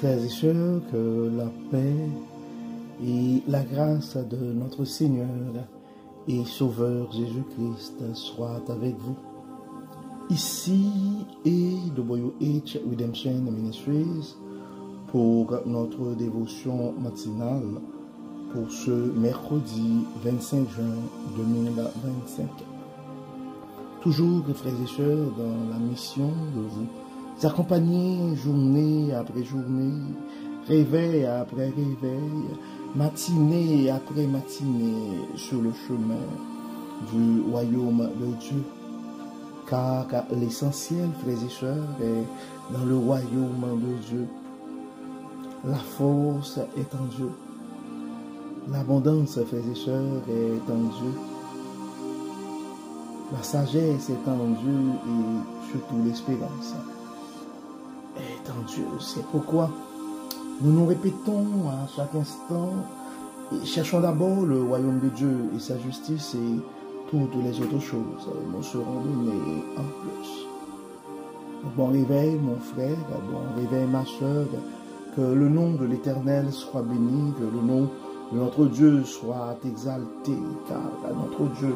Frères et sœurs, que la paix et la grâce de notre Seigneur et Sauveur Jésus-Christ soient avec vous. Ici est WH Redemption Ministries pour notre dévotion matinale pour ce mercredi 25 juin 2025. Toujours, frères et sœurs, dans la mission de vous accompagner journée après journée, réveil après réveil, matinée après matinée sur le chemin du royaume de Dieu. Car l'essentiel, frères et sœurs, est dans le royaume de Dieu. La force est en Dieu. L'abondance, frères et sœurs, est en Dieu. La sagesse est en Dieu et surtout l'espérance est en Dieu. C'est pourquoi nous nous répétons à chaque instant et cherchons d'abord le royaume de Dieu et sa justice et toutes les autres choses nous seront données en plus. Bon réveil mon frère, bon réveil ma soeur, que le nom de l'Éternel soit béni, que le nom de notre Dieu soit exalté, car notre Dieu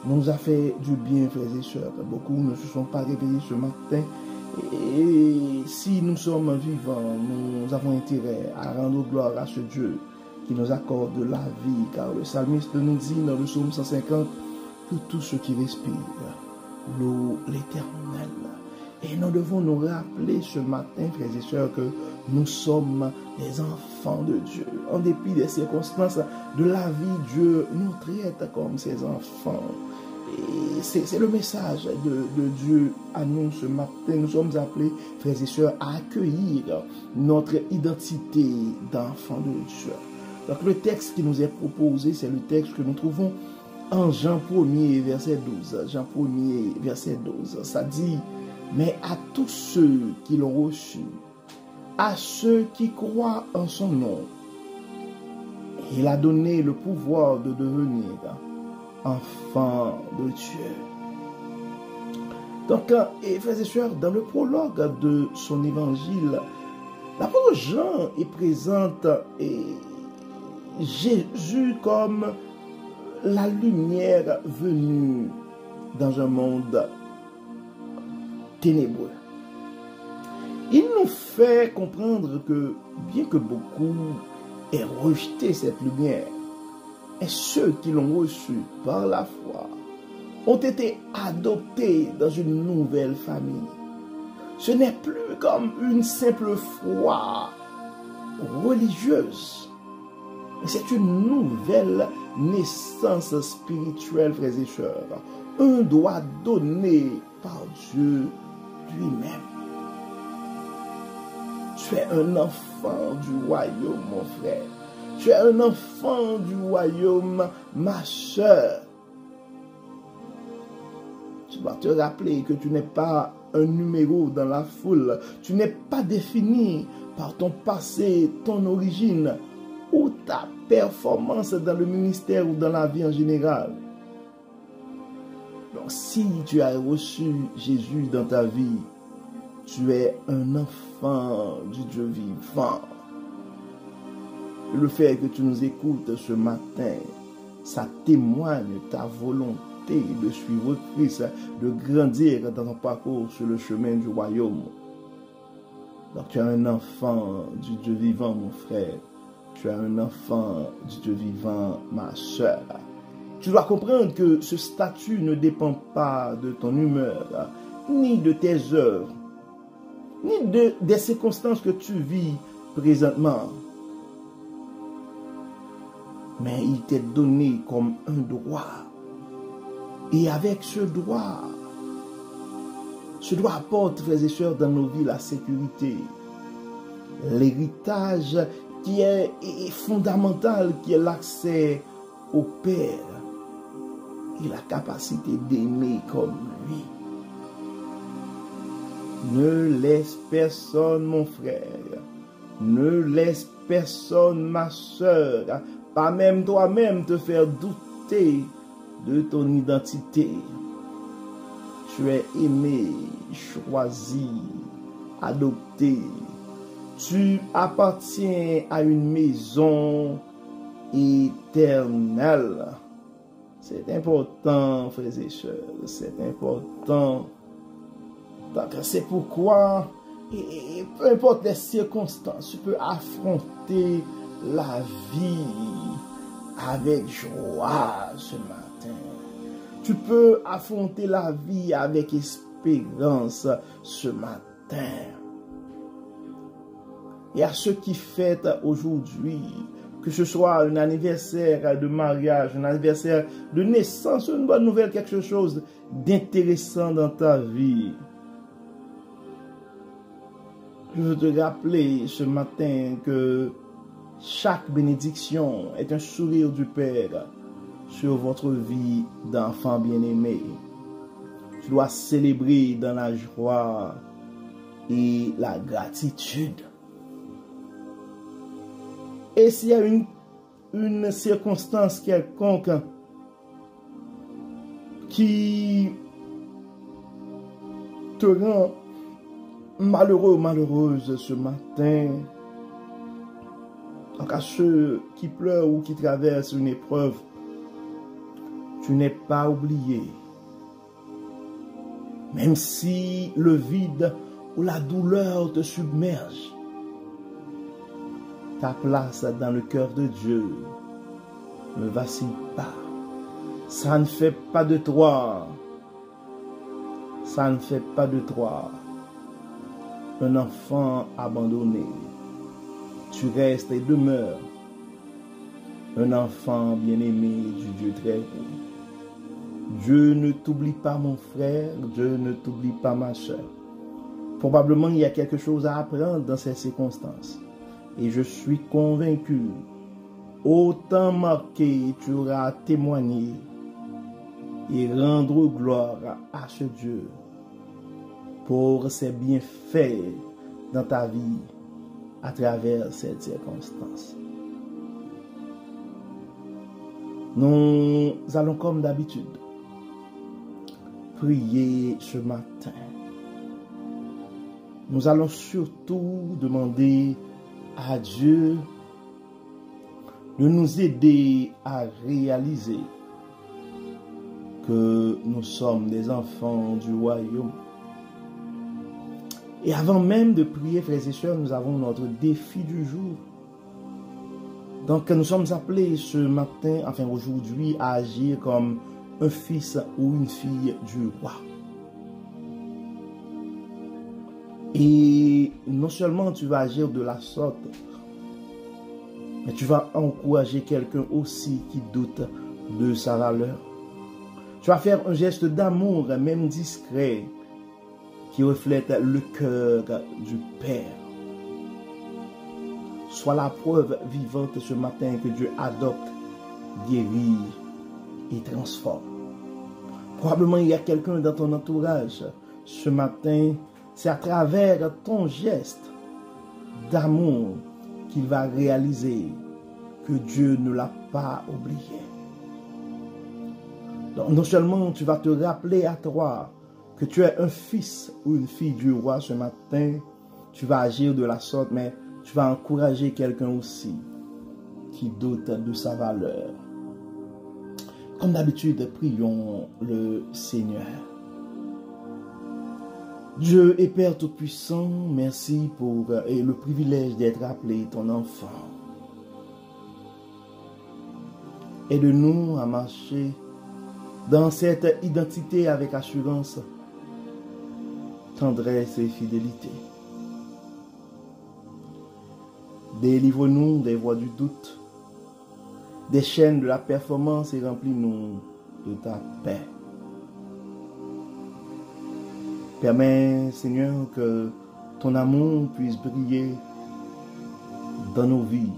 nous a fait du bien, frères et sœurs. Beaucoup ne se sont pas réveillés ce matin. Et si nous sommes vivants, nous avons intérêt à rendre gloire à ce Dieu qui nous accorde la vie, car le psalmiste nous dit dans le psaume 150 que tout ce qui respire loue l'Éternel. Et nous devons nous rappeler ce matin, frères et sœurs, que nous sommes des enfants de Dieu. En dépit des circonstances de la vie, Dieu nous traite comme ses enfants. Et c'est le message de Dieu à nous ce matin. Nous sommes appelés, frères et sœurs, à accueillir notre identité d'enfants de Dieu. Donc le texte qui nous est proposé, c'est le texte que nous trouvons en Jean 1er, verset 12. Jean 1er, verset 12. Ça dit, mais à tous ceux qui l'ont reçu, à ceux qui croient en son nom, il a donné le pouvoir de devenir enfants de Dieu. Donc, frères et sœurs, dans le prologue de son évangile, l'apôtre Jean présente Jésus comme la lumière venue dans un monde ténébreux. Il nous fait comprendre que, bien que beaucoup aient rejeté cette lumière, et ceux qui l'ont reçue par la foi ont été adoptés dans une nouvelle famille. Ce n'est plus comme une simple foi religieuse, mais c'est une nouvelle naissance spirituelle, frères et sœurs, un droit donné par Dieu lui-même. Tu es un enfant du royaume, mon frère. Tu es un enfant du royaume, ma soeur. Tu dois te rappeler que tu n'es pas un numéro dans la foule. Tu n'es pas défini par ton passé, ton origine ou ta performance dans le ministère ou dans la vie en général. Donc si tu as reçu Jésus dans ta vie, tu es un enfant du Dieu vivant. Le fait que tu nous écoutes ce matin, ça témoigne ta volonté de suivre Christ, de grandir dans ton parcours sur le chemin du royaume. Donc tu es un enfant du Dieu vivant, mon frère. Tu es un enfant du Dieu vivant, ma soeur. Tu dois comprendre que ce statut ne dépend pas de ton humeur, ni de tes œuvres, ni des circonstances que tu vis présentement. Mais il t'est donné comme un droit. Et avec ce droit apporte, frères et sœurs, dans nos vies la sécurité. L'héritage qui est fondamental, qui est l'accès au Père et la capacité d'aimer comme lui. Ne laisse personne, mon frère, ne laisse personne, ma soeur, pas même toi-même te faire douter de ton identité. Tu es aimé, choisi, adopté Tu appartiens à une maison éternelle. C'est important, frères et sœurs, c'est important. Donc, c'est pourquoi, et peu importe les circonstances, tu peux affronter la vie avec joie ce matin. Tu peux affronter la vie avec espérance ce matin. Et à ceux qui fêtent aujourd'hui, que ce soit un anniversaire de mariage, un anniversaire de naissance, une bonne nouvelle, quelque chose d'intéressant dans ta vie. Je veux te rappeler ce matin que chaque bénédiction est un sourire du Père sur votre vie d'enfant bien-aimé. Tu dois célébrer dans la joie et la gratitude. Et s'il y a une circonstance quelconque qui te rend malheureux ou malheureuse ce matin, donc à ceux qui pleurent ou qui traversent une épreuve, tu n'es pas oublié. Même si le vide ou la douleur te submerge, ta place dans le cœur de Dieu ne vacille pas. Ça ne fait pas de toi. Ça ne fait pas de toi un enfant abandonné. Tu restes et demeures un enfant bien-aimé du Dieu très haut. Dieu ne t'oublie pas, mon frère. Dieu ne t'oublie pas, ma soeur. Probablement, il y a quelque chose à apprendre dans ces circonstances. Et je suis convaincu, autant marqué, tu auras témoigné et rendre gloire à ce Dieu pour ses bienfaits dans ta vie à travers cette circonstance. Nous allons comme d'habitude prier ce matin. Nous allons surtout demander à Dieu de nous aider à réaliser que nous sommes des enfants du royaume. Et avant même de prier, frères et sœurs, nous avons notre défi du jour. Donc nous sommes appelés ce matin, enfin aujourd'hui, à agir comme un fils ou une fille du roi. Et non seulement tu vas agir de la sorte, mais tu vas encourager quelqu'un aussi qui doute de sa valeur. Tu vas faire un geste d'amour, même discret, qui reflète le cœur du Père. Sois la preuve vivante ce matin que Dieu adopte, guérit et transforme. Probablement il y a quelqu'un dans ton entourage ce matin. C'est à travers ton geste d'amour qu'il va réaliser que Dieu ne l'a pas oublié. Donc, non seulement tu vas te rappeler à toi que tu es un fils ou une fille du roi ce matin, tu vas agir de la sorte, mais tu vas encourager quelqu'un aussi qui doute de sa valeur. Comme d'habitude, prions le Seigneur. Dieu et Père Tout-Puissant, merci pour le privilège d'être appelé ton enfant. Aide-nous à marcher dans cette identité avec assurance, tendresse et fidélité. Délivre-nous des voies du doute, des chaînes de la performance et remplis-nous de ta paix. Permets, Seigneur, que ton amour puisse briller dans nos vies.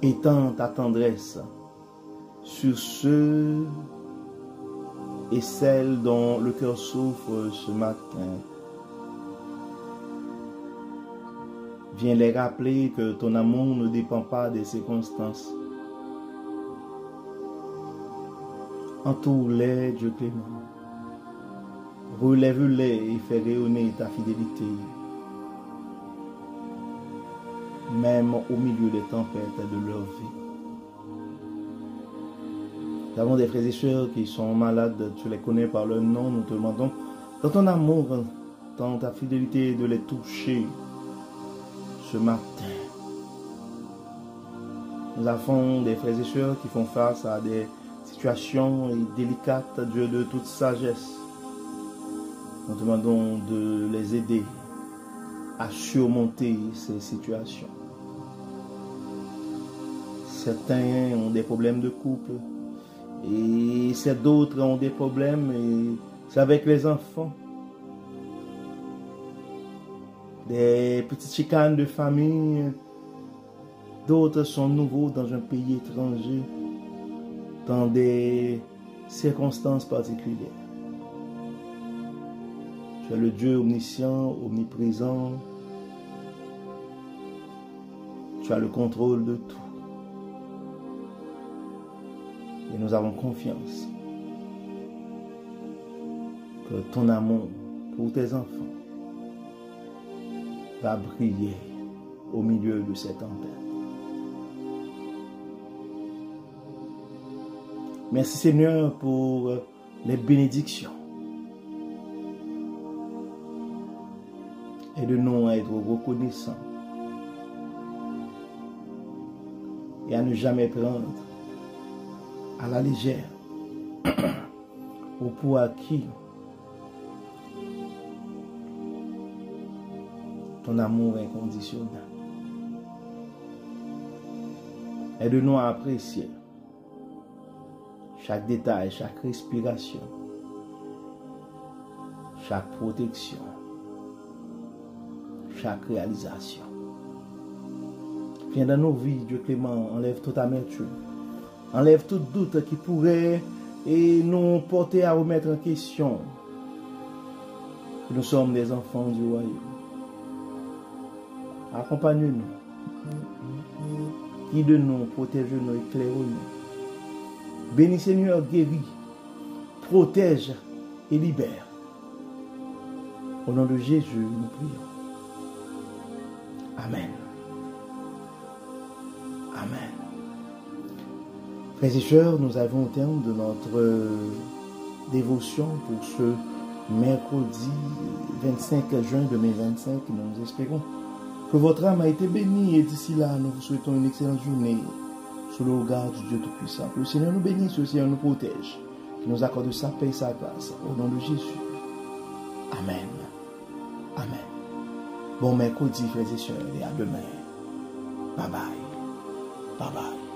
Étends ta tendresse sur ceux et celles dont le cœur souffre ce matin. Viens les rappeler que ton amour ne dépend pas des circonstances. Entoure-les, Dieu clément. Relève-les et fais rayonner ta fidélité, même au milieu des tempêtes de leur vie. Nous avons des frères et sœurs qui sont malades, tu les connais par leur nom, nous te demandons, dans ton amour, dans ta fidélité, de les toucher ce matin. Nous avons des frères et sœurs qui font face à des situations délicates, Dieu de toute sagesse. Nous demandons de les aider à surmonter ces situations. Certains ont des problèmes de couple et d'autres ont des problèmes et c'est avec les enfants. Des petites chicanes de famille. D'autres sont nouveaux dans un pays étranger, dans des circonstances particulières. Tu es le Dieu omniscient, omniprésent. Tu as le contrôle de tout. Et nous avons confiance que ton amour pour tes enfants va briller au milieu de cette tempête. Merci Seigneur pour les bénédictions. Aide-nous à être reconnaissants et à ne jamais prendre à la légère ou pour acquis ton amour inconditionnel. Aide-nous à apprécier chaque détail, chaque respiration, chaque protection, chaque réalisation. Viens dans nos vies, Dieu clément, enlève toute amertume, enlève tout doute qui pourrait nous porter à remettre en question que nous sommes des enfants du royaume. Accompagne-nous, guide-nous, protège-nous, éclaire-nous. Bénis Seigneur, guéris, protège et libère. Au nom de Jésus, nous prions. Amen. Amen. Frères et sœurs, nous avons au terme de notre dévotion pour ce mercredi 25 juin 2025. Nous espérons que votre âme a été bénie et d'ici là, nous vous souhaitons une excellente journée sous le regard du Dieu Tout-Puissant. Que le Seigneur nous bénisse, le Seigneur nous protège, qu'il nous accorde sa paix et sa grâce. Au nom de Jésus. Amen. Amen. Bon mercredi, frères et sœurs, et à demain. Bye bye. Bye bye.